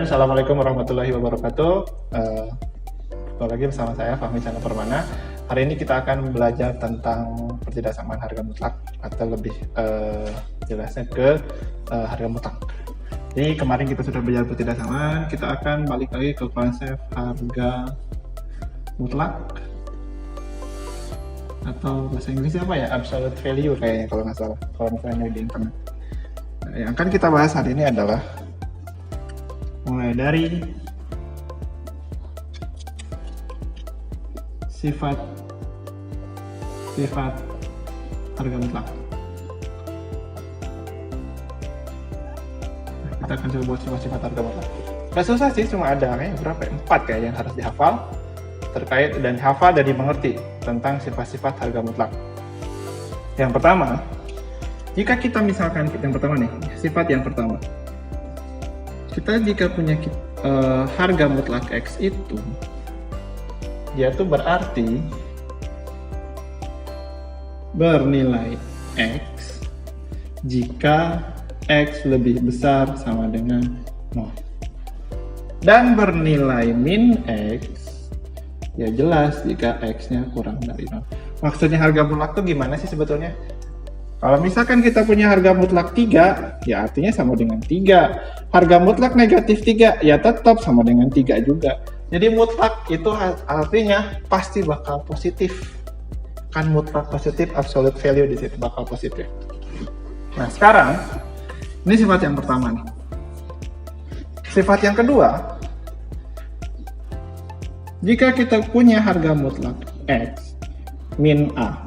Assalamualaikum warahmatullahi wabarakatuh. Kembali lagi bersama saya Fahmi Chandra Permana. Hari ini kita akan belajar tentang pertidaksamaan harga mutlak, atau lebih jelasnya ke harga mutlak. Jadi kemarin kita sudah belajar pertidaksamaan, kita akan balik lagi ke konsep harga mutlak, atau bahasa Inggrisnya apa ya, absolute value kayaknya kalau nggak salah, kalau misalnya di internet. Nah, yang akan kita bahas hari ini adalah mulai dari sifat harga mutlak. Nah, kita akan coba buat sifat harga mutlak. Gak susah sih, cuma ada berapa? 4 kayaknya yang harus dihafal terkait dan hafal dan dimengerti tentang sifat-sifat harga mutlak. Yang pertama, jika kita misalkan yang pertama nih, sifat yang pertama. Kita jika punya harga mutlak X itu, dia tuh berarti bernilai X jika X lebih besar sama dengan 0. Dan bernilai min X, ya jelas jika X-nya kurang dari 0. Maksudnya harga mutlak tuh gimana sih sebetulnya? Kalau misalkan kita punya harga mutlak 3, ya artinya sama dengan 3. Harga mutlak negatif 3, ya tetap sama dengan 3 juga. Jadi mutlak itu artinya pasti bakal positif. Kan mutlak positif, absolute value di situ bakal positif. Nah sekarang, ini sifat yang pertama nih. Sifat yang kedua, jika kita punya harga mutlak X min A,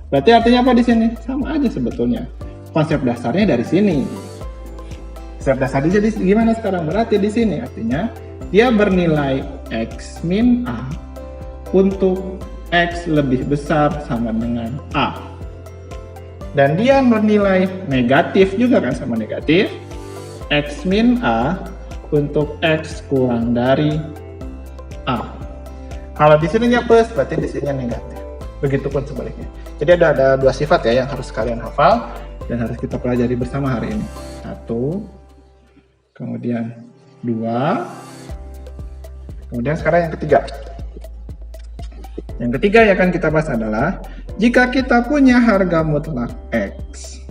berarti artinya apa di sini? Sama aja sebetulnya. Konsep dasarnya dari sini. Konsep dasarnya jadi gimana sekarang? Berarti di sini artinya dia bernilai X min A untuk X lebih besar sama dengan A. Dan dia bernilai negatif juga kan, sama negatif X min A untuk X kurang dari A. Kalau di sininya plus, berarti di sininya negatif. Begitupun sebaliknya. Jadi ada 2 sifat ya yang harus kalian hafal dan harus kita pelajari bersama hari ini. 1, kemudian 2, kemudian sekarang yang ketiga. Yang ketiga yang akan kita bahas adalah jika kita punya harga mutlak X,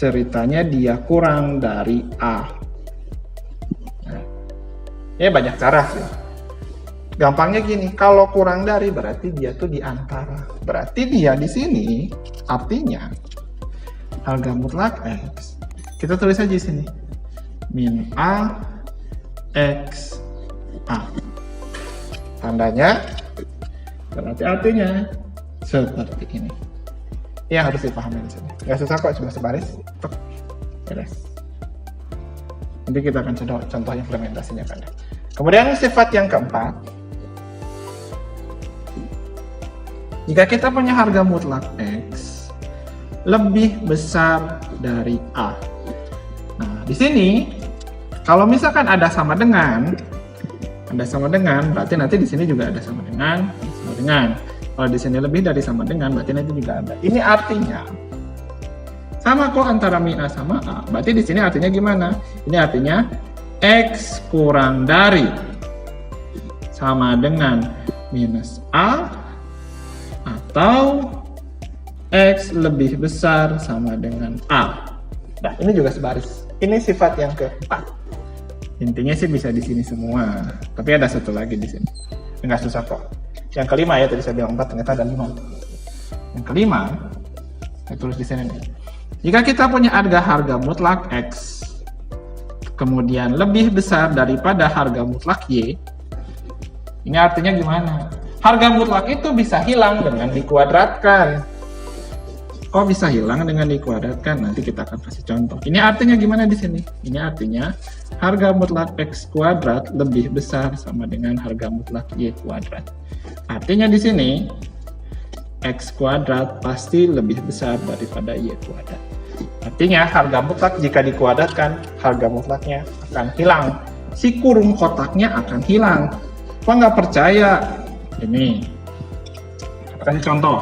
ceritanya dia kurang dari A. Nah, ya banyak cara sih. Gampangnya gini, kalau kurang dari berarti dia tuh di antara. Berarti dia di sini artinya harga mutlak X. Kita tulis aja di sini. Min A X A. Tandanya berarti artinya seperti ini. Yang harus dipahami di sini. Gak susah kok, cuma sebaris. Beres. Nanti kita akan contoh implementasinya kan. Kemudian sifat yang keempat, jika kita punya harga mutlak X lebih besar dari A. Nah, di sini kalau misalkan ada sama dengan, berarti nanti di sini juga ada sama dengan. Kalau di sini lebih dari sama dengan, berarti nanti juga ada. Ini artinya sama kok antara min A sama A. Berarti di sini artinya gimana? Ini artinya X kurang dari sama dengan minus A, atau X lebih besar sama dengan A. Nah, ini juga sebaris. Ini sifat yang keempat. Intinya sih bisa di sini semua. Tapi ada satu lagi di sini. Enggak susah kok. Yang kelima ya, tadi saya bilang 4, ternyata ada 5. Yang kelima, saya tulis di sini nih. Jika kita punya harga mutlak X, kemudian lebih besar daripada harga mutlak Y, ini artinya gimana? Harga mutlak itu bisa hilang dengan dikuadratkan. Kok bisa hilang dengan dikuadratkan? Nanti kita akan kasih contoh. Ini artinya gimana di sini? Ini artinya harga mutlak X kuadrat lebih besar sama dengan harga mutlak Y kuadrat. Artinya di sini X kuadrat pasti lebih besar daripada Y kuadrat. Artinya harga mutlak jika dikuadratkan, harga mutlaknya akan hilang. Si kurung kotaknya akan hilang. Kok nggak percaya? Ini, kita kasih contoh.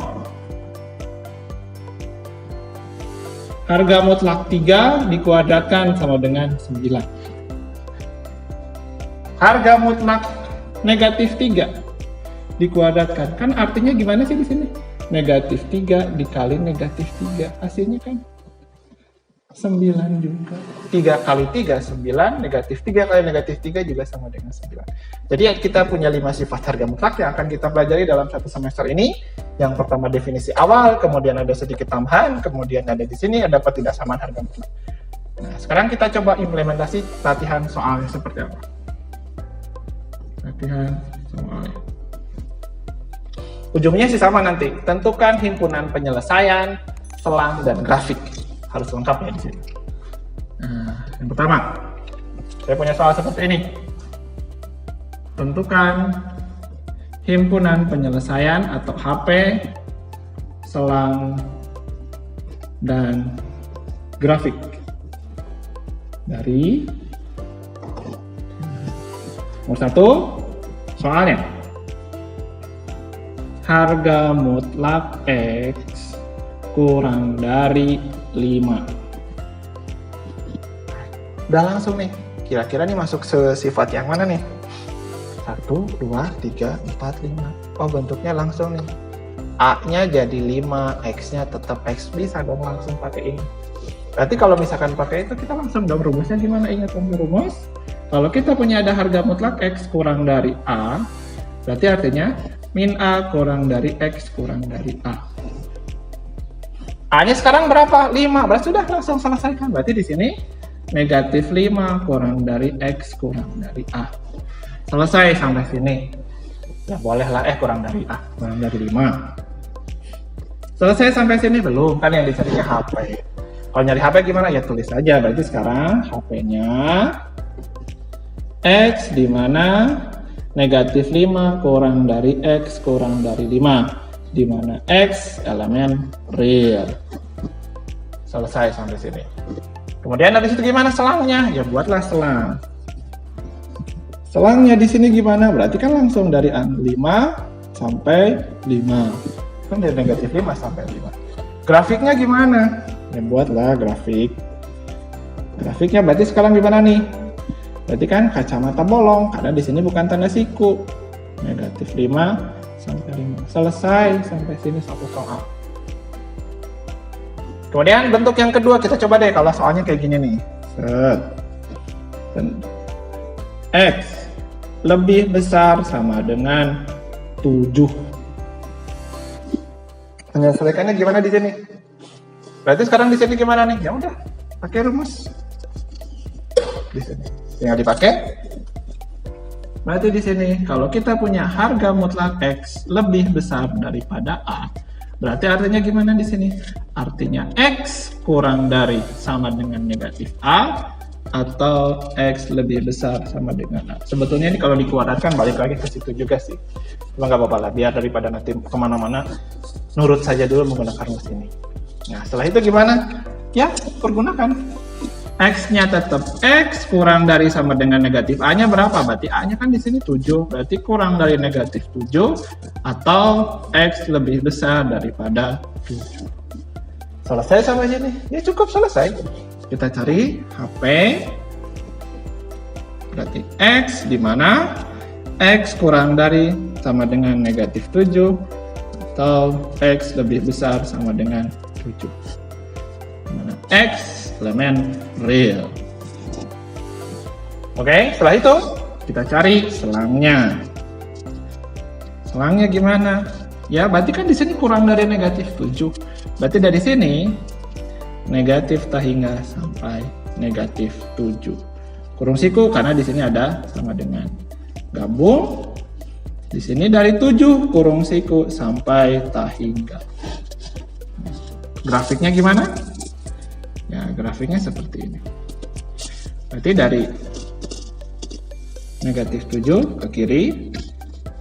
Harga mutlak 3 dikuadratkan sama dengan 9. harga mutlak negatif 3 dikuadratkan. Kan artinya gimana sih di sini? Negatif 3 dikali negatif 3. Hasilnya kan 9 juga. 3 kali 3, 9. Negatif 3 kali negatif 3 juga sama dengan 9. Jadi kita punya 5 sifat harga mutlak yang akan kita pelajari dalam satu semester ini. Yang pertama definisi awal, kemudian ada sedikit tambahan, kemudian ada di sini ada ketidaksamaan harga mutlak. Nah, sekarang kita coba implementasi latihan soalnya seperti apa. Latihan soalnya. Ujungnya sih sama nanti. Tentukan himpunan penyelesaian, selang, dan grafik. Harus lengkap ya di sini. Nah, yang pertama, saya punya soal seperti ini. Tentukan himpunan penyelesaian atau HP, selang, dan grafik dari nomor 1. Soalnya, harga mutlak X kurang dari 5. Udah langsung nih, kira-kira nih masuk sifat yang mana nih? 1, 2, 3, 4, 5. Oh, bentuknya langsung nih. A-nya jadi 5, X-nya tetap X. Bisa dong langsung pakai ini. Berarti kalau misalkan pakai itu, kita langsung dong rumusnya gimana? Ingat rumus? Kalau kita punya ada harga mutlak X kurang dari A, berarti artinya min A kurang dari X kurang dari A. A-nya sekarang berapa? 5. Berarti sudah langsung selesaikan. Berarti di sini negatif 5 kurang dari X kurang dari A. Selesai sampai sini. Ya bolehlah kurang dari A, kurang dari 5. Selesai sampai sini belum? Kan yang dicarinya HP. Kalau nyari HP gimana? Ya tulis aja. Berarti sekarang HP-nya X di mana negatif 5 kurang dari X kurang dari 5. Di mana X elemen real. Selesai sampai sini. Kemudian dari situ gimana selangnya? Ya buatlah selang. Selangnya di sini gimana? Berarti kan langsung dari 5 sampai 5. Kan dari negatif 5 sampai 5. Grafiknya gimana? Ya buatlah grafik. Grafiknya berarti sekarang gimana nih? Berarti kan kacamata bolong karena di sini bukan tanda siku. Negatif 5 sampai 5. Selesai sampai sini satu soal. Kemudian bentuk yang kedua kita coba deh kalau soalnya kayak gini nih. Set. X lebih besar sama dengan 7. Menyelesaikannya gimana di sini? Berarti sekarang di sini gimana nih? Ya udah, pakai rumus. Di sini. Tinggal dipakai. Berarti di sini kalau kita punya harga mutlak X lebih besar daripada A, berarti artinya gimana di sini? Artinya X kurang dari sama dengan negatif A atau X lebih besar sama dengan A. Sebetulnya ini kalau dikuadratkan balik lagi ke situ juga sih. Cuma nggak apa-apa lah, biar daripada nanti kemana-mana, nurut saja dulu menggunakan rumus ini. Nah setelah itu gimana? Ya pergunakan. X-nya tetap X kurang dari sama dengan negatif A-nya berapa? Berarti A-nya kan di sini 7. Berarti kurang dari negatif 7 atau X lebih besar daripada 7. Selesai sampai sini? Ya cukup selesai. Kita cari HP. Berarti X di mana X kurang dari sama dengan negatif 7 atau X lebih besar sama dengan 7. Dimana X elemen real. Oke, setelah itu kita cari selangnya. Selangnya gimana? Ya, berarti kan di sini kurang dari negatif 7. Berarti dari sini negatif tak hingga sampai negatif 7. Kurung siku karena di sini ada sama dengan. Gabung. Di sini dari 7 kurung siku sampai tak hingga. Grafiknya gimana? Ya, grafiknya seperti ini. Berarti dari negatif 7 ke kiri,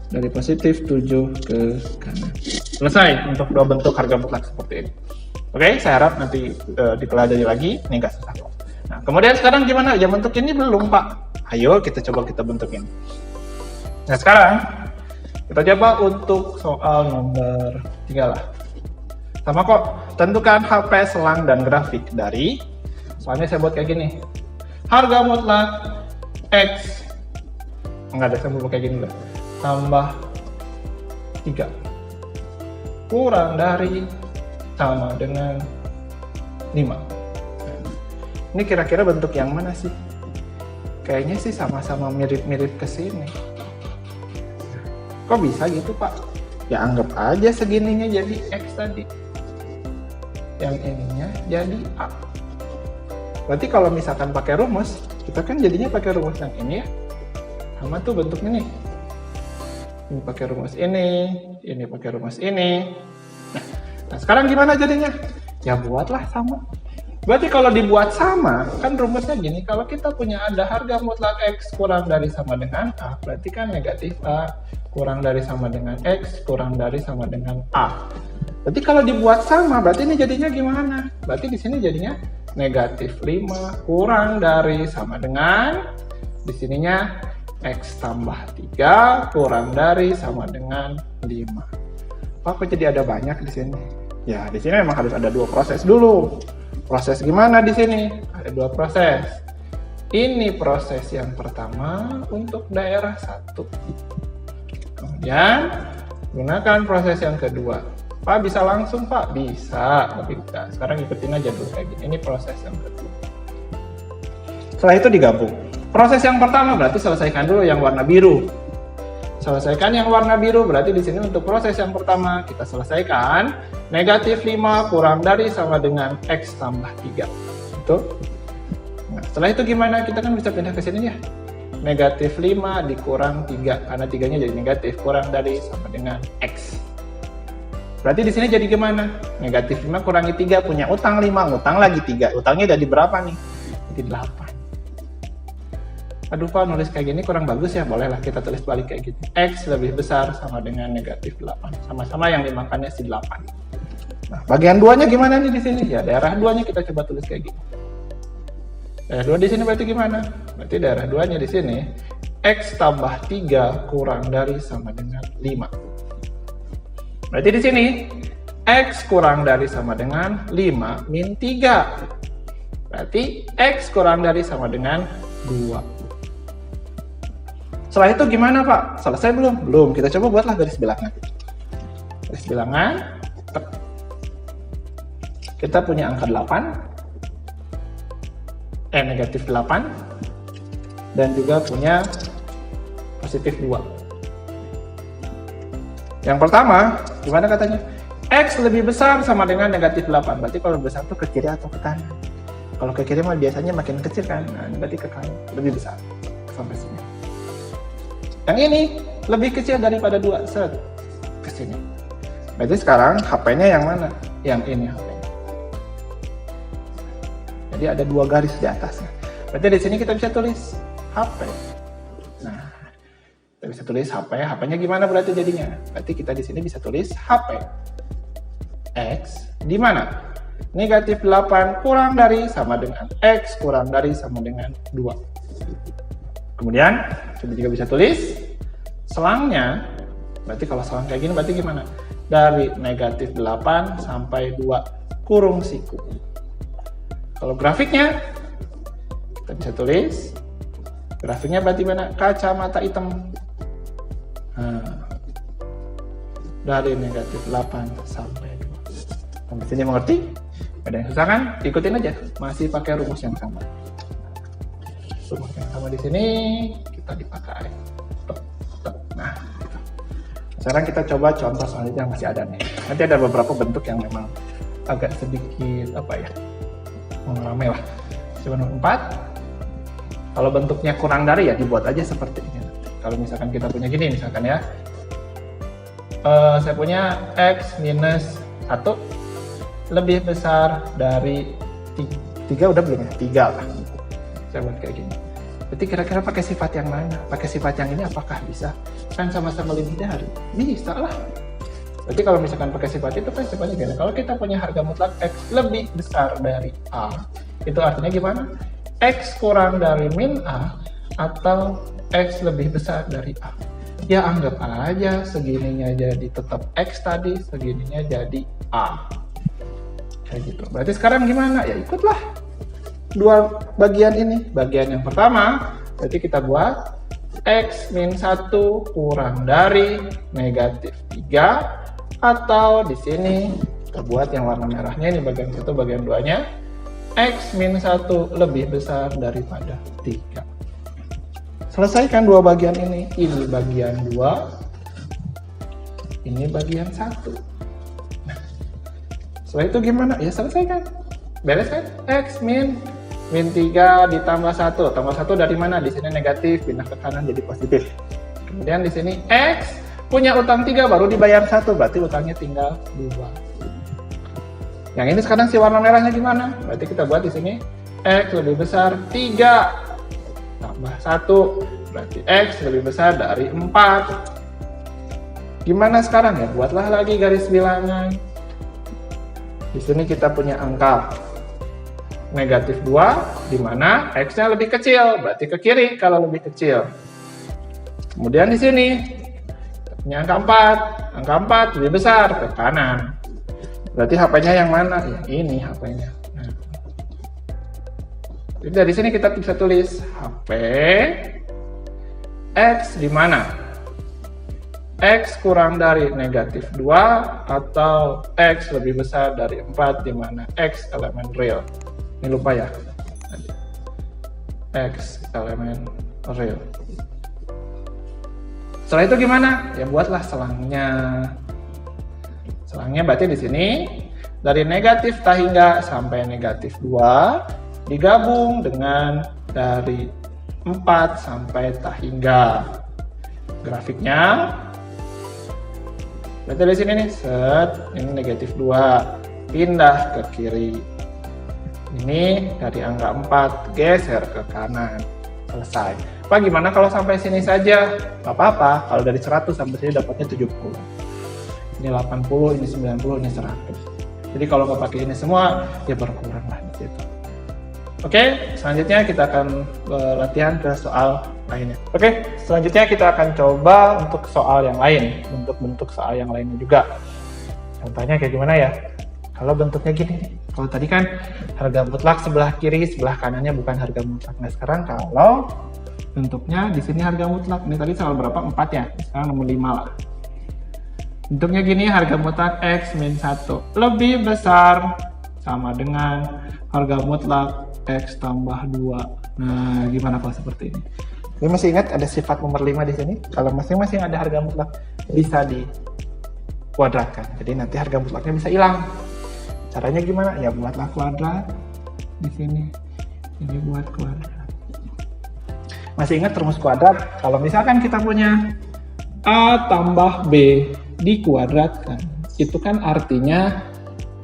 dari positif 7 ke kanan. Selesai untuk dua bentuk harga mutlak seperti ini. Oke, saya harap nanti dipelajari lagi, ini nggak susah kok. Nah, kemudian sekarang gimana? Ya bentuk ini belum, Pak. Ayo kita coba kita bentukin. Nah, sekarang kita coba untuk soal nomor 3 lah. Sama kok, tentukan HP, selang, dan grafik dari, soalnya saya buat kayak gini. Harga mutlak X Enggak ada, saya kayak gini lah. Tambah 3 kurang dari sama dengan 5. Ini kira-kira bentuk yang mana sih? Kayaknya sih sama-sama mirip-mirip ke sini. Kok bisa gitu, Pak? Ya anggap aja segininya jadi X tadi. Yang ininya jadi A. Berarti kalau misalkan pakai rumus, kita kan jadinya pakai rumus yang ini ya. Sama tuh bentuknya nih. Ini pakai rumus ini pakai rumus ini. Nah, sekarang gimana jadinya? Ya buatlah sama. Berarti kalau dibuat sama, kan rumusnya gini, kalau kita punya ada harga mutlak X kurang dari sama dengan A, berarti kan negatif A kurang dari sama dengan X kurang dari sama dengan A. Berarti kalau dibuat sama, berarti ini jadinya gimana? Berarti di sini jadinya negatif 5 kurang dari sama dengan, di sininya X tambah 3 kurang dari sama dengan 5. Kok jadi ada banyak di sini? Ya, di sini memang harus ada 2 proses dulu. Proses gimana di sini? Ada 2 proses. Ini proses yang pertama untuk daerah 1. Kemudian gunakan proses yang kedua. Pak bisa langsung Pak? Bisa, tapi enggak. Sekarang ikutin aja dulu kayak gini. Ini proses yang kedua. Setelah itu digabung. Proses yang pertama berarti selesaikan dulu yang warna biru. Selesaikan yang warna biru berarti di sini untuk proses yang pertama kita selesaikan negatif 5 kurang dari sama dengan X tambah 3. Itu. Nah, setelah itu gimana? Kita kan bisa pindah ke sini ya. Negatif 5 dikurang 3 karena 3-nya jadi negatif kurang dari sama dengan X. Berarti di sini jadi gimana? Negatif 5 kurangi 3 punya utang 5, utang lagi 3. Utangnya jadi berapa nih? Jadi 8. Aduh Pak, nulis kayak gini kurang bagus ya, bolehlah kita tulis balik kayak gitu. X lebih besar sama dengan negatif 8. Sama-sama yang dimakannya si 8. Nah, bagian 2-nya gimana nih di sini? Ya, daerah 2-nya kita coba tulis kayak gini. Daerah 2 di sini berarti gimana? Berarti daerah 2-nya di sini X tambah 3 kurang dari sama dengan 5. Berarti di sini X kurang dari sama dengan 5 min 3. Berarti X kurang dari sama dengan 2. Setelah itu gimana Pak? Selesai belum? Belum. Kita coba buatlah garis bilangan. Garis bilangan. Kita punya angka 8. Negatif 8. Dan juga punya positif 2. Yang pertama, gimana katanya? X lebih besar sama dengan negatif 8. Berarti kalau besar itu ke kiri atau ke kanan? Kalau ke kiri mah biasanya makin kecil kan? Nah, berarti ke kanan. Lebih besar. Sampai sini. Yang ini lebih kecil daripada 2, set ke sini. Berarti sekarang HP-nya yang mana? Yang ini HP-nya. Jadi ada 2 garis di atasnya. Berarti di sini kita bisa tulis HP. Nah, kita bisa tulis HP. HP-nya gimana berarti jadinya? Berarti kita di sini bisa tulis HP X di mana? Negatif 8 kurang dari sama dengan X kurang dari sama dengan 2. Kemudian kita juga bisa tulis selangnya. Berarti kalau selang kayak gini berarti gimana? Dari negatif 8 sampai 2 kurung siku. Kalau grafiknya kita bisa tulis grafiknya berarti mana? Kacamata hitam. Nah, dari negatif 8 sampai 2. Sampai sini mengerti? Ada yang susah kan? Ikutin aja. Masih pakai rumus yang sama. Rumus yang sama di sini kita dipakai. Nah, sekarang kita coba contoh selanjutnya yang masih ada nih. Nanti ada beberapa bentuk yang memang agak sedikit apa ya, ramai lah. Coba nomor 4. Kalau bentuknya kurang dari ya dibuat aja seperti ini. Kalau misalkan kita punya gini misalkan ya, saya punya X minus 1 lebih besar dari 3 udah belum ya? 3 lah. Saya buat kayak gini. Berarti kira-kira pakai sifat yang mana? Pakai sifat yang ini apakah bisa? Kan sama-sama lebih dari. Bisa lah. Berarti kalau misalkan pakai sifat itu kan sifatnya gini. Kalau kita punya harga mutlak X lebih besar dari A, itu artinya gimana? X kurang dari min A atau X lebih besar dari A. Ya anggap aja segininya jadi tetap X tadi, segininya jadi A. Kayak gitu. Berarti sekarang gimana? Ya ikutlah 2 bagian ini. Bagian yang pertama, berarti kita buat X min 1 kurang dari negatif 3, atau di sini kita buat yang warna merahnya, ini bagian 1 bagian 2-nya, X min 1 lebih besar daripada 3. Selesaikan dua bagian ini bagian 2, ini bagian 1. Nah, setelah itu gimana? Ya selesaikan. Beres kan? X min 3 ditambah 1. Tambah 1 dari mana? Di sini negatif, pindah ke kanan jadi positif. Kemudian di sini X punya utang 3 baru dibayar 1, berarti utangnya tinggal 2. Yang ini sekarang si warna merahnya gimana? Berarti kita buat di sini X lebih besar 3 tambah 1, berarti X lebih besar dari 4. Gimana sekarang ya? Buatlah lagi garis bilangan. Di sini kita punya angka negatif 2, di mana X-nya lebih kecil, berarti ke kiri kalau lebih kecil. Kemudian di sini kita punya angka 4, angka 4 lebih besar ke kanan. Berarti HP-nya yang mana? Ya, ini HP-nya. Nah. Jadi dari sini kita bisa tulis HP X di mana? X kurang dari negatif 2 atau X lebih besar dari 4 di mana X elemen real. Ini lupa ya. X elemen real. Setelah itu gimana? Ya buatlah selangnya. Selangnya berarti di sini dari negatif tahingga sampai negatif 2 digabung dengan dari 4 sampai tahingga. Grafiknya berarti di sini nih, set, ini negatif 2 pindah ke kiri. Ini dari angka 4 geser ke kanan. Selesai. Pak, gimana kalau sampai sini saja? Gak apa-apa, kalau dari 100 sampai sini dapatnya 70. Ini 80, ini 90, ini 100. Jadi kalau nggak pakai ini semua, ya berkurang lah di situ. Oke, selanjutnya kita akan latihan ke soal lainnya. Oke, selanjutnya kita akan coba untuk soal yang lain, bentuk-bentuk soal yang lainnya juga. Contohnya kayak gimana ya? Kalau bentuknya gini, kalau tadi kan harga mutlak sebelah kiri, sebelah kanannya bukan harga mutlak. Nah sekarang kalau bentuknya di sini harga mutlak, ini tadi soal berapa? 4 ya, sekarang nomor 5 lah. Bentuknya gini, harga mutlak X min 1 lebih besar sama dengan harga mutlak X tambah 2. Nah, gimana kalau seperti ini? Ini masih ingat ada sifat nomor 5 di sini? Kalau masing-masing ada harga mutlak, bisa dikuadratkan. Jadi nanti harga mutlaknya bisa hilang. Caranya gimana? Ya buatlah kuadrat di sini. Ini buat kuadrat. Masih ingat rumus kuadrat? Kalau misalkan kita punya A tambah B dikuadratkan, itu kan artinya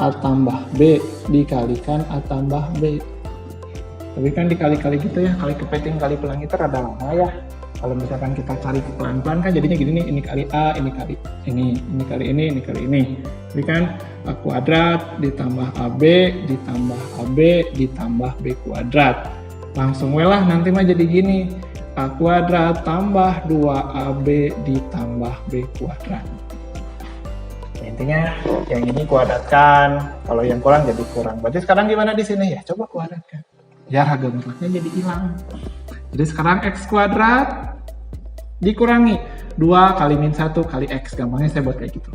A tambah B dikalikan A tambah B. Tapi kan dikali-kali gitu ya, kali kepiting kali pelang itu rada lama ya. Kalau misalkan kita cari pelan-pelan kan jadinya gini nih, ini kali A, ini kali ini kali ini kali ini. Jadi kan A kuadrat ditambah AB ditambah AB ditambah B kuadrat. Langsung lah nanti mah jadi gini, A kuadrat tambah 2AB ditambah B kuadrat. Intinya yang ini kuadratkan, kalau yang kurang jadi kurang. Berarti sekarang gimana di sini ya? Coba kuadratkan. Ya harga mutlaknya jadi hilang. Jadi sekarang X kuadrat dikurangi 2 kali min 1 kali X. Gampangnya saya buat kayak gitu.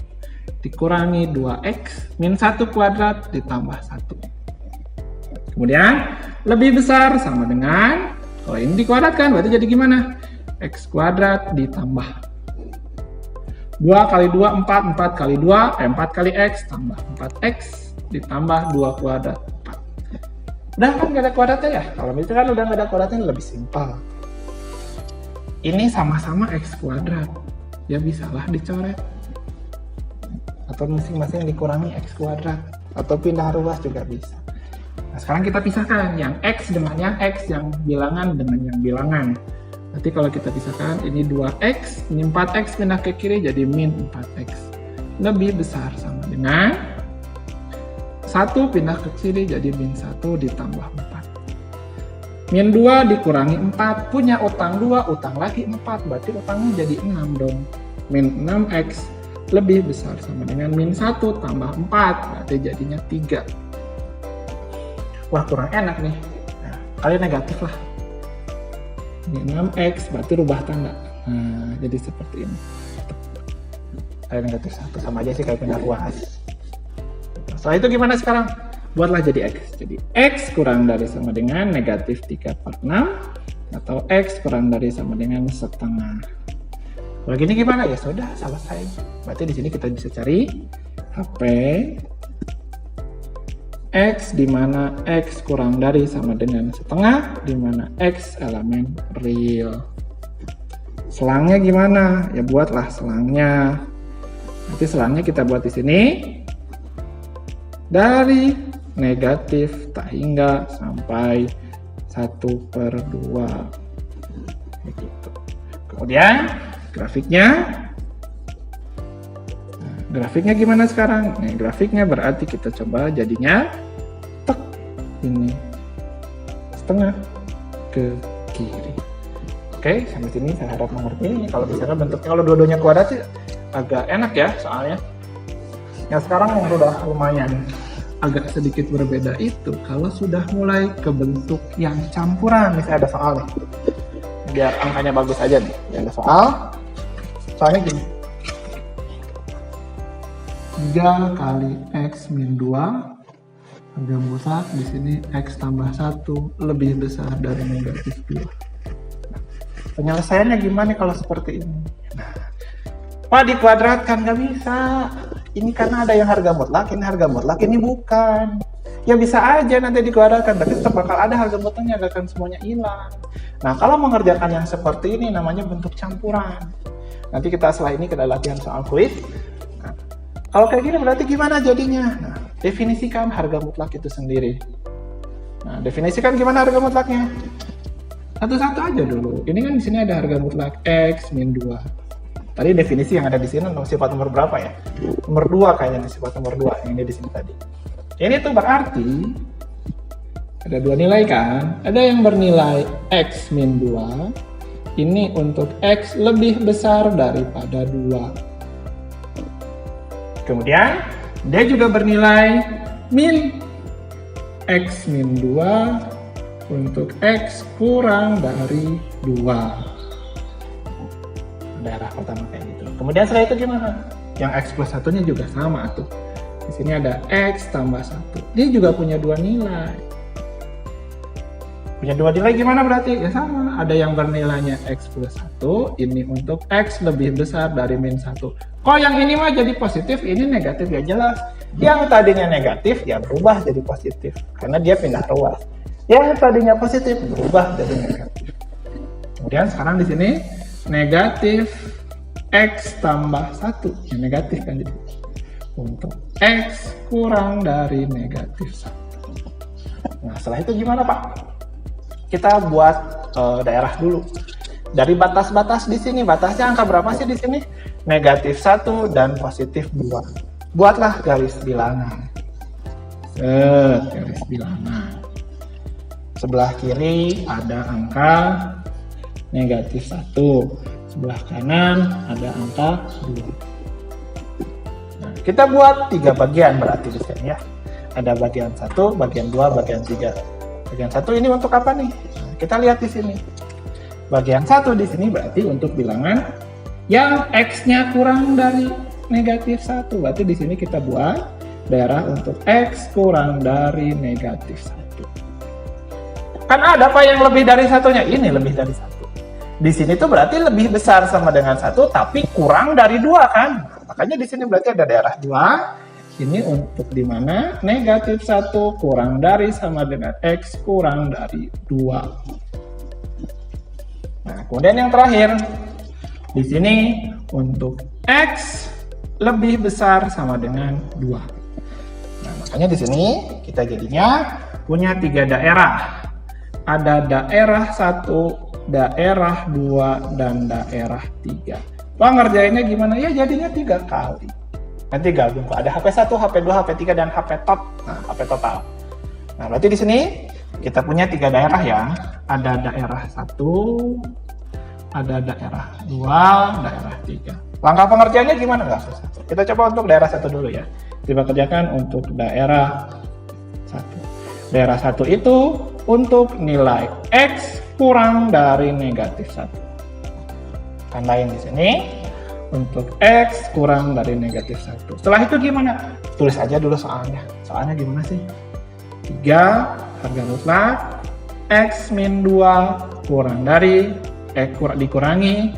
Dikurangi 2X min 1 kuadrat ditambah 1. Kemudian lebih besar sama dengan, kalau ini dikuadratkan berarti jadi gimana? X kuadrat ditambah 2 kali 2, 4, 4 kali 2, 4 kali X, tambah 4X, ditambah 2 kuadrat, 4. Udah kan gak ada kuadratnya ya? Kalau misalkan udah gak ada kuadratnya lebih simpel. Ini sama-sama X kuadrat, ya bisalah dicoret. Atau masing-masing dikurangi X kuadrat, atau pindah ruas juga bisa. Nah sekarang kita pisahkan, yang X dengan yang X, yang bilangan dengan yang bilangan. Nanti kalau kita pisahkan, ini 2X, ini 4X pindah ke kiri jadi min 4X. Lebih besar sama dengan 1 pindah ke kiri jadi min 1 ditambah 4. Min 2 dikurangi 4, punya utang 2, utang lagi 4, berarti utangnya jadi 6 dong. Min 6X lebih besar sama dengan min 1 tambah 4, berarti jadinya 3. Wah kurang enak nih, nah, kali negatif lah. Ini 6x, berarti rubah tanda. Nah, jadi seperti ini. Kayak negatif 1, sama aja sih kayak pindah ruas. Setelah itu gimana sekarang? Buatlah jadi x. Jadi x kurang dari sama dengan negatif 3/6, atau x kurang dari sama dengan setengah. Kalau gini gimana? Ya sudah, selesai. Berarti di sini kita bisa cari HP x di mana x kurang dari sama dengan setengah, di mana x elemen real. Selangnya gimana? Ya buatlah selangnya. Nanti selangnya kita buat di sini dari negatif tak hingga sampai 1/2. Begitu. Kemudian grafiknya. Nah, grafiknya gimana sekarang? Nah, grafiknya berarti kita coba jadinya tek ini setengah ke kiri. Oke, sampai sini saya harap mengerti. Kalau misalnya bentuknya kalau dua-duanya kuadrat sih agak enak ya soalnya. Yang sekarang yang udah lumayan agak sedikit berbeda itu kalau sudah mulai ke bentuk yang campuran. Misalnya ada soal nih, biar angkanya bagus aja nih. Ada soal, soalnya gini, 3 kali x min 2 harga mutlak di sini x tambah 1 lebih besar dari negatif 2. Penyelesaiannya gimana kalau seperti ini? Nah, Pak, dikuadratkan nggak bisa. Ini karena ada yang harga mutlak, ini bukan. Ya bisa aja nanti dikuadratkan, tapi tetap bakal ada harga mutlaknya, nggak akan semuanya hilang. Nah, kalau mengerjakan yang seperti ini namanya bentuk campuran. Nanti kita setelah ini kita latihan soal kuis. Nah, kalau kayak gini berarti gimana jadinya? Nah, definisikan harga mutlak itu sendiri. Nah, definisikan gimana harga mutlaknya? Satu-satu aja dulu. Ini kan di sini ada harga mutlak x min 2. Tadi definisi yang ada di sini sifat nomor berapa ya? Nomor 2 kayaknya nih, sifat nomor 2 yang ada di sini tadi. Ini tuh berarti ada dua nilai kan? Ada yang bernilai x min 2. Ini untuk x lebih besar daripada 2. Kemudian dia juga bernilai min x min 2 untuk x kurang dari 2. Daerah pertama kayak gitu. Kemudian setelah itu gimana? Yang x plus satunya juga sama tuh. Di sini ada x tambah 1. Dia juga punya dua nilai. Punya dua nilai gimana berarti? Ya sama. Ada yang bernilainya x plus 1. Ini untuk x lebih besar dari min 1. Kok yang ini mah jadi positif, ini negatif ya jelas. Yang tadinya negatif ya berubah jadi positif. Karena dia pindah ruas. Yang tadinya positif berubah jadi negatif. Kemudian sekarang di sini negatif x tambah 1, ya negatif kan jadi, untuk x kurang dari negatif 1. Nah setelah itu gimana Pak? Kita buat daerah dulu. Dari batas-batas di sini, batasnya angka berapa sih di sini? Negatif 1 dan positif 2. Buatlah garis bilangan. Garis bilangan. Sebelah kiri ada angka negatif 1, sebelah kanan ada angka 2. Nah, kita buat 3 bagian berarti di sini ya. Ada bagian 1, bagian 2, bagian 3. Bagian 1 ini untuk apa nih? Nah, kita lihat di sini. Bagian 1 di sini berarti untuk bilangan yang x-nya kurang dari negatif 1. Berarti di sini kita buat daerah untuk x kurang dari negatif 1. Kan ada Pak yang lebih dari satunya? Ini lebih dari 1. Di sini tuh berarti lebih besar sama dengan 1 tapi kurang dari 2 kan? Makanya di sini berarti ada daerah 2. Ini untuk di mana negatif 1 kurang dari sama dengan x kurang dari 2. Nah, kemudian yang terakhir di sini untuk x lebih besar sama dengan 2. Nah, makanya di sini kita jadinya punya 3 daerah. Ada daerah 1, daerah 2, dan daerah 3. Wah, ngerjainnya gimana? Ya jadinya 3 kali. Nanti gabung. Ada HP 1, HP 2, HP 3, dan HP top. Nah, HP total. Nah, berarti di sini kita punya 3 daerah ya. Ada daerah 1, ada daerah 2, daerah 3. Langkah pengerjaannya gimana? Nggak susah. Kita coba untuk daerah 1 dulu ya. Kita kerjakan untuk daerah 1. Daerah 1 itu untuk nilai X kurang dari negatif 1. Tandain di sini untuk X kurang dari negatif 1. Setelah itu gimana? Tulis aja dulu soalnya. Soalnya gimana sih? 3 harga mutlak X min 2 kurang dari dikurangi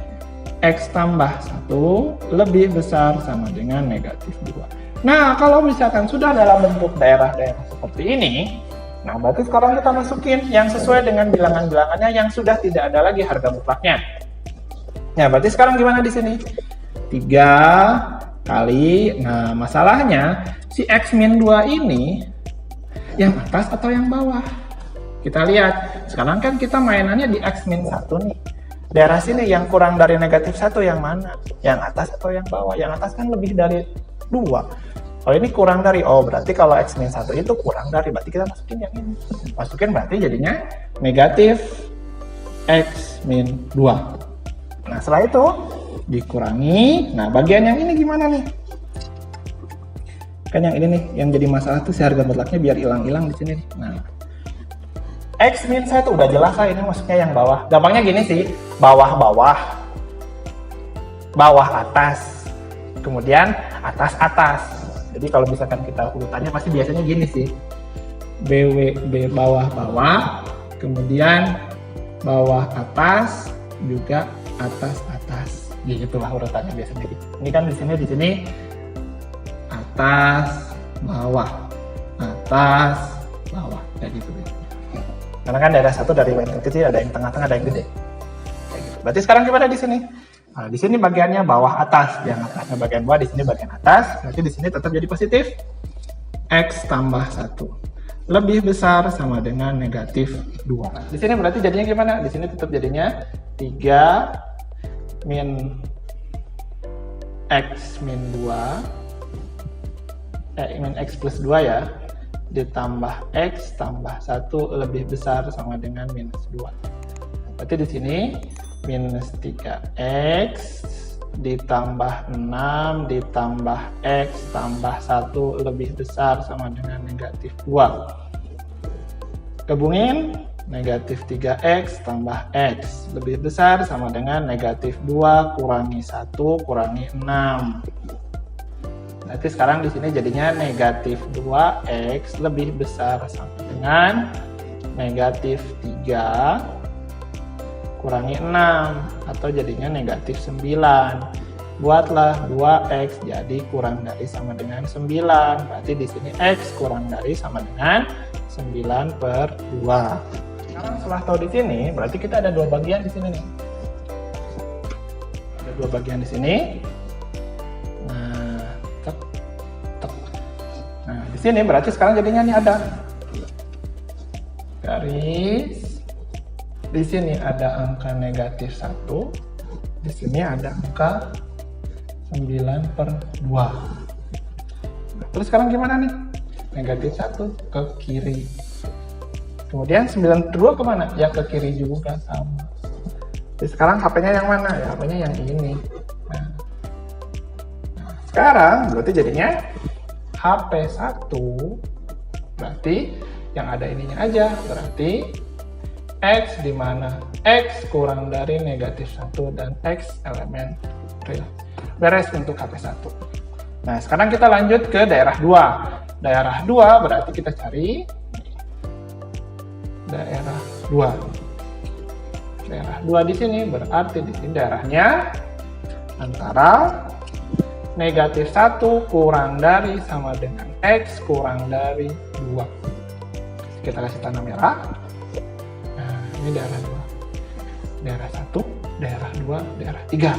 X tambah 1 lebih besar sama dengan negatif 2. Nah, kalau misalkan sudah dalam bentuk daerah-daerah seperti ini, nah berarti sekarang kita masukin yang sesuai dengan bilangan-bilangannya yang sudah tidak ada lagi harga mutlaknya. Nah, berarti sekarang gimana di sini? 3 kali, nah masalahnya si X min 2 ini yang atas atau yang bawah? Kita lihat, sekarang kan kita mainannya di X min 1 nih. Daerah sini yang kurang dari negatif 1 yang mana? Yang atas atau yang bawah? Yang atas kan lebih dari 2. Kalau ini kurang dari, oh berarti kalau X min 1 itu kurang dari, berarti kita masukin yang ini. Masukin berarti jadinya negatif X min 2. Nah, setelah itu dikurangi. Nah, bagian yang ini gimana nih? Kan yang ini nih, yang jadi masalah tuh si harga mutlaknya biar hilang-hilang di sini nih. Nah, X min 1 udah jelas lah, ini maksudnya yang bawah. Gampangnya gini sih, bawah-bawah, bawah atas, kemudian atas-atas. Jadi kalau misalkan kita urutannya pasti biasanya gini sih. B bawah-bawah, kemudian bawah atas, juga atas-atas. Gitu lah urutannya biasanya. Ini kan di sini atas, bawah, kayak gitu. Karena kan daerah satu dari yang kecil ada yang tengah-tengah, ada yang gede. Kayak gitu. Berarti sekarang gimana di sini? Nah, di sini bagiannya bawah atas, yang atasnya bagian bawah, di sini bagian atas. Berarti di sini tetap jadi positif. X tambah 1 lebih besar sama dengan negatif 2. Di sini berarti jadinya gimana? Di sini tetap jadinya 3 min X min 2 min X plus 2 ya, ditambah X tambah 1 lebih besar sama dengan minus 2. Berarti di sini minus 3X ditambah 6 ditambah X tambah 1 lebih besar sama dengan negatif 2. Gabungin, negatif 3X tambah X lebih besar sama dengan negatif 2 kurangi 1 kurangi 6. Berarti sekarang di sini jadinya negatif 2X lebih besar sama dengan negatif 3 kurangi 6 atau jadinya negatif 9. Buatlah 2X jadi kurang dari sama dengan 9. Berarti di sini X kurang dari sama dengan 9/2. Sekarang setelah tahu di sini, berarti kita ada dua bagian di sini nih. Ada dua bagian di sini. Nah, Nah, di sini berarti sekarang jadinya nih ada garis. Di sini ada angka negatif 1. Di sini ada angka 9/2. Terus sekarang gimana nih? Negatif 1 ke kiri. Kemudian 9/2 kemana? Ya ke kiri juga sama. Jadi sekarang HP-nya yang mana? Ya HP-nya yang ini. Nah, sekarang berarti jadinya HP 1 berarti yang ada ininya aja. Berarti X di mana X kurang dari negatif 1 dan X elemen real. Beres untuk HP 1. Nah, sekarang kita lanjut ke daerah 2. Daerah 2 berarti kita cari daerah 2. Daerah 2 di sini berarti di sini daerahnya antara negatif 1 kurang dari sama dengan X kurang dari 2. Kita kasih tanda merah. Nah, ini daerah 2. Daerah 1, daerah 2, daerah 3.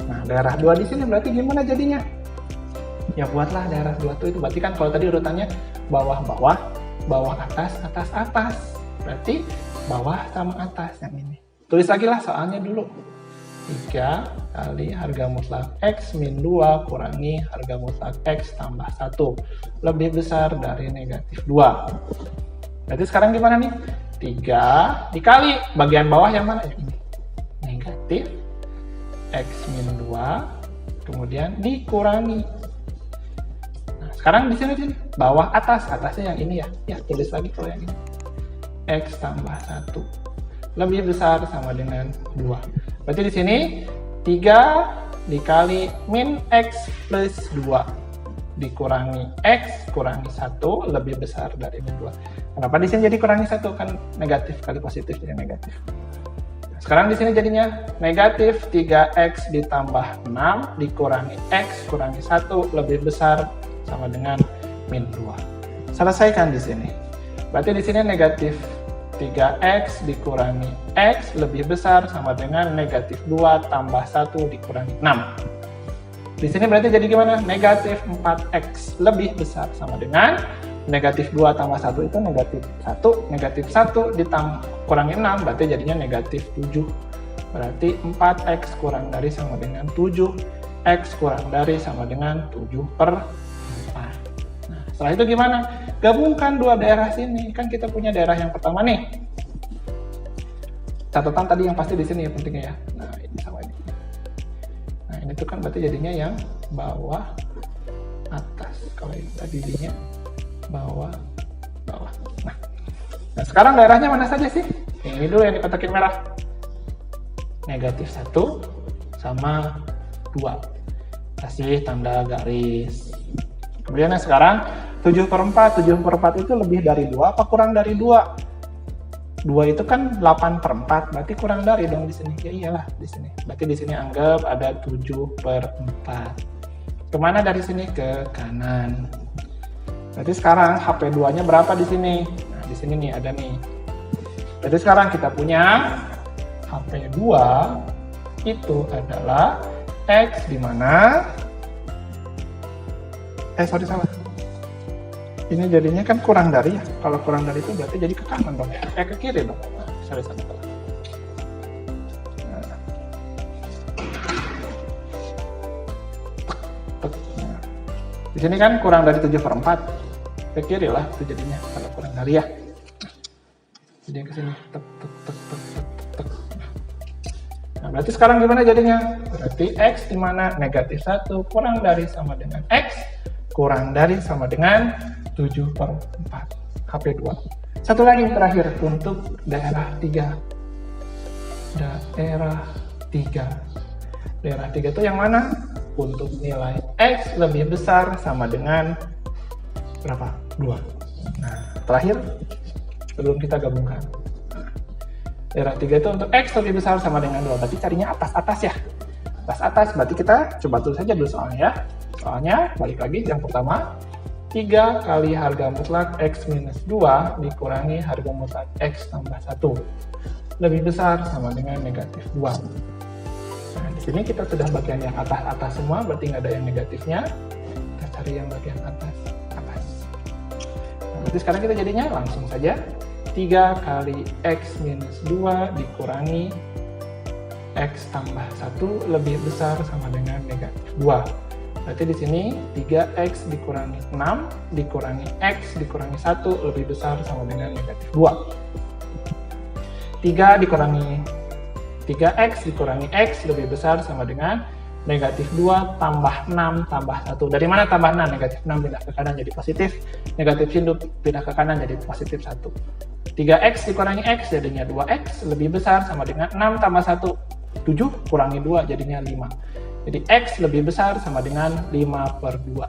Nah, daerah 2 di sini berarti gimana jadinya? Ya buatlah daerah 2 itu berarti kan kalau tadi urutannya bawah-bawah, bawah atas, atas atas. Berarti bawah sama atas yang ini. Tulis lagi lah soalnya dulu. 3 kali harga mutlak X min 2 kurangi harga mutlak X tambah 1 lebih besar dari negatif 2. Berarti sekarang gimana nih? 3 dikali bagian bawah yang mana? Yang ini. Negatif X min 2 kemudian dikurangi. Nah, sekarang di sini bawah atas, atasnya yang ini ya. Ya, tulis lagi kalau yang ini. X tambah 1 lebih besar sama dengan 2. Berarti di sini 3 dikali min X plus 2 dikurangi X kurangi 1 lebih besar dari min 2. Kenapa di sini jadi kurangi 1? Kan negatif kali positif jadi negatif. Sekarang di sini jadinya negatif 3X ditambah 6 dikurangi X kurangi 1 lebih besar sama dengan min 2. Selesaikan di sini. Berarti di sini negatif 3X dikurangi X lebih besar sama dengan negatif 2 tambah 1 dikurangi 6. Di sini berarti jadi gimana? Negatif 4X lebih besar sama dengan negatif 2 tambah 1 itu negatif 1. Negatif 1 dikurangi 6 berarti jadinya negatif 7. Berarti 4X kurang dari sama dengan 7. X kurang dari sama dengan 7/4. Nah, setelah itu gimana? Gabungkan dua daerah sini. Kan kita punya daerah yang pertama nih. Catatan tadi yang pasti di sini ya pentingnya ya. Nah, ini sama ini. Nah, ini tuh kan berarti jadinya yang bawah atas. Kalau ini tadi jadinya bawah. Nah, sekarang daerahnya mana saja sih? Ini dulu yang dikotakin merah. Negatif 1 sama 2. Kasih tanda garis. Kemudian yang sekarang 7/4. 7/4 itu lebih dari 2 apa kurang dari 2? 2 itu kan 8/4, berarti kurang dari dong di sini. Ya iyalah di sini. Berarti di sini anggap ada 7/4. Kemana dari sini? Ke kanan. Berarti sekarang HP2-nya berapa di sini? Nah, di sini nih ada nih. Jadi sekarang kita punya HP2 itu adalah X di mana salah. Ini jadinya kan kurang dari ya. Kalau kurang dari itu berarti jadi ke kanan dong ya. Ke kiri dong. Nah, salah. Nah. Di sini kan kurang dari 7/4. Ke kiri lah itu jadinya kalau kurang dari ya. Jadi ke sini. Nah, berarti sekarang gimana jadinya? Berarti X di mana negatif 1 kurang dari sama dengan X kurang dari sama dengan 7/4. HP2. Satu lagi terakhir untuk daerah 3. Daerah 3. Daerah 3 itu yang mana? Untuk nilai X lebih besar sama dengan berapa? 2. Nah, terakhir sebelum kita gabungkan. Daerah 3 itu untuk X lebih besar sama dengan 2. Berarti carinya atas-atas ya. Atas-atas berarti kita coba tulis saja dulu soalnya ya. Soalnya balik lagi yang pertama 3 kali harga mutlak X minus 2 dikurangi harga mutlak X tambah 1 lebih besar sama dengan negatif 2. Nah, di sini kita sudah bagian yang atas-atas semua, berarti nggak ada yang negatifnya. Kita cari yang bagian atas. Nah, berarti sekarang kita jadinya langsung saja 3 kali X minus 2 dikurangi X tambah 1 lebih besar sama dengan negatif 2. Berarti di sini 3X dikurangi 6 dikurangi X dikurangi 1 lebih besar sama dengan negatif 2. 3X dikurangi X lebih besar sama dengan negatif 2 tambah 6 tambah 1. Dari mana tambah 6? Negatif 6 pindah ke kanan jadi positif. Negatif sini pindah ke kanan jadi positif 1. 3X dikurangi X jadinya 2X lebih besar sama dengan 6 tambah 1. 7 kurangi 2 jadinya 5. Jadi X lebih besar sama dengan 5/2.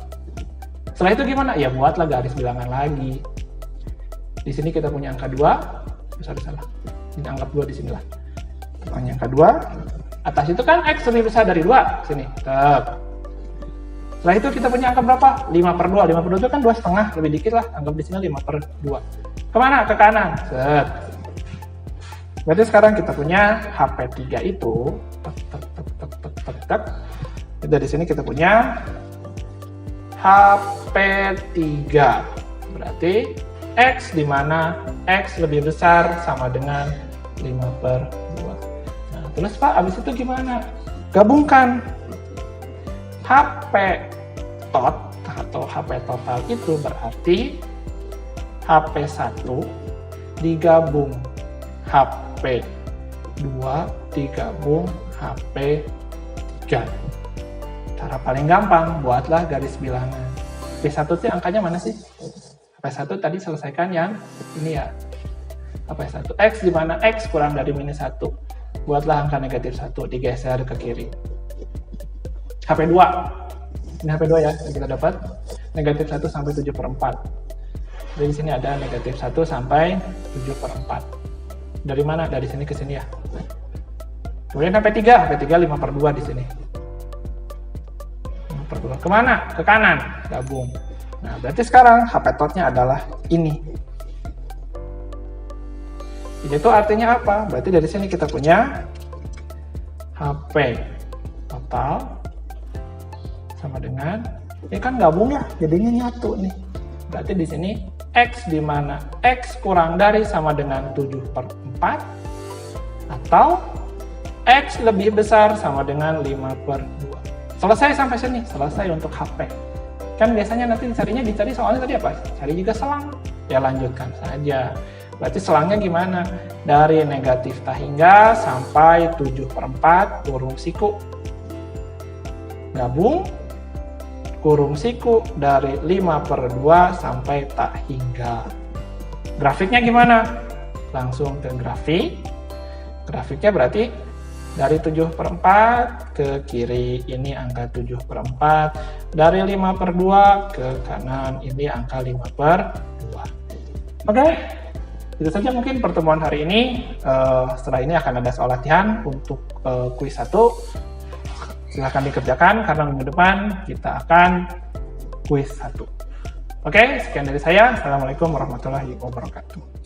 Setelah itu gimana? Ya buatlah garis bilangan lagi. Di sini kita punya angka 2. Salah. Ini anggap 2 di sinilah. Punya angka 2. Atas itu kan X lebih besar dari 2. Sini. Tetap. Setelah itu kita punya angka berapa? 5/2. 5/2 itu kan 2,5. Lebih dikit lah. Anggap di sini 5/2. Kemana? Ke kanan. Set. Berarti sekarang kita punya HP3 itu. Dari sini kita punya HP3. Berarti X di mana X lebih besar sama dengan 5/2. Nah, terus Pak, abis itu gimana? Gabungkan. HP tot atau HP total itu berarti HP1 digabung HP2 digabung HP3. Cara paling gampang, buatlah garis bilangan. HP1 sih angkanya mana sih? HP1 tadi selesaikan yang ini ya. HP 1. X di mana X kurang dari minus 1. Buatlah angka negatif 1, digeser ke kiri. HP 2. Ini HP 2 ya, yang kita dapat. Negatif 1 sampai 7/4. Jadi di sini ada negatif 1 sampai 7/4. Dari mana? Dari sini ke sini ya. Kemudian HP 3 5/2 di sini. 5/2. Kemana? Ke kanan, gabung. Nah, berarti sekarang HP totalnya adalah ini. Ini tuh artinya apa? Berarti dari sini kita punya HP total sama dengan, ini kan gabung ya, jadinya nyatu nih. Berarti di sini X di mana X kurang dari sama dengan 7/4 atau X lebih besar sama dengan 5/2. Selesai sampai sini, selesai untuk HP. Kan biasanya nanti dicari soalnya tadi apa? Cari juga selang. Ya lanjutkan saja. Berarti selangnya gimana? Dari negatif tak hingga sampai 7/4 kurung siku. Gabung, kurung siku dari 5/2 sampai tak hingga. Grafiknya gimana? Langsung ke grafik. Grafiknya berarti dari 7/4 ke kiri, ini angka 7/4. Dari 5/2 ke kanan, ini angka 5/2. Oke, itu saja mungkin pertemuan hari ini. Setelah ini akan ada soal latihan untuk kuis 1. Silahkan dikerjakan karena minggu depan kita akan kuis 1. Oke, sekian dari saya. Assalamualaikum warahmatullahi wabarakatuh.